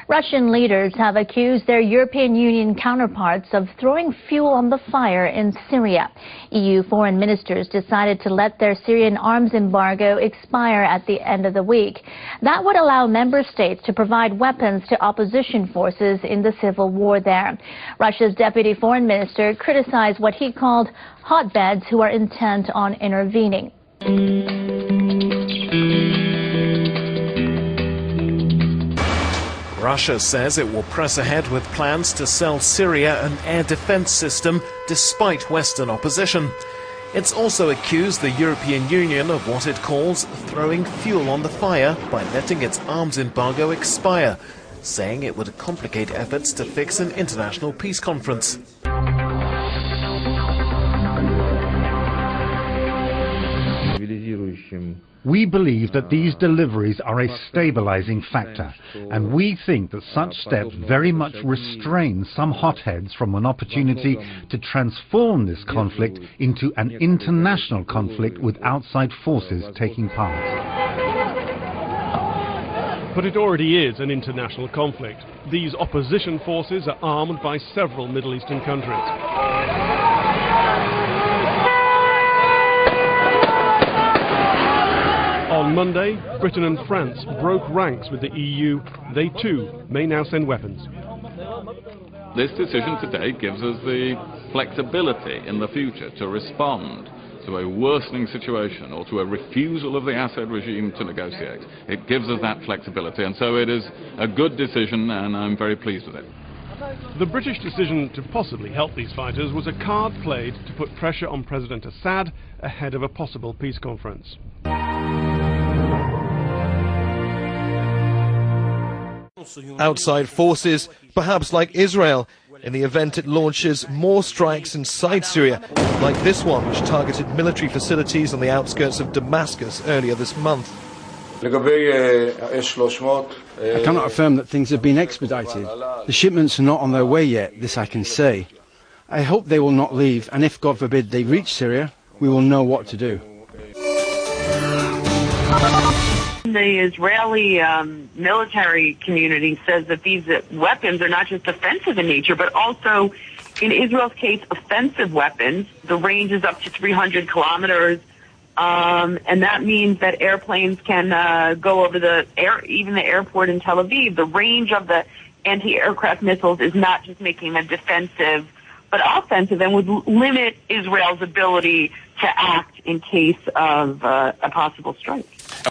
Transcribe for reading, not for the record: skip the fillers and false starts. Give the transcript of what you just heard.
Russian leaders have accused their European Union counterparts of throwing fuel on the fire in Syria. EU foreign ministers decided to let their Syrian arms embargo expire at the end of the week. That would allow member states to provide weapons to opposition forces in the civil war there. Russia's deputy foreign minister criticized what he called hotbeds who are intent on intervening. Russia says it will press ahead with plans to sell Syria an air defense system despite Western opposition. It's also accused the European Union of what it calls throwing fuel on the fire by letting its arms embargo expire, saying it would complicate efforts to fix an international peace conference. We believe that these deliveries are a stabilizing factor, and we think that such steps very much restrain some hotheads from an opportunity to transform this conflict into an international conflict with outside forces taking part. But it already is an international conflict. These opposition forces are armed by several Middle Eastern countries. On Monday, Britain and France broke ranks with the EU. They too may now send weapons. This decision today gives us the flexibility in the future to respond to a worsening situation or to a refusal of the Assad regime to negotiate. It gives us that flexibility, and so it is a good decision, and I'm very pleased with it. The British decision to possibly help these fighters was a card played to put pressure on President Assad ahead of a possible peace conference. Outside forces, perhaps like Israel, in the event it launches more strikes inside Syria, like this one which targeted military facilities on the outskirts of Damascus earlier this month. I cannot affirm that things have been expedited. The shipments are not on their way yet, this I can say. I hope they will not leave, and if, God forbid, they reach Syria, we will know what to do. The Israeli military community says that these weapons are not just defensive in nature, but also, in Israel's case, offensive weapons. The range is up to 300 kilometers, and that means that airplanes can go over even the airport in Tel Aviv. The range of the anti-aircraft missiles is not just making them defensive, but offensive, and would limit Israel's ability to act in case of a possible strike.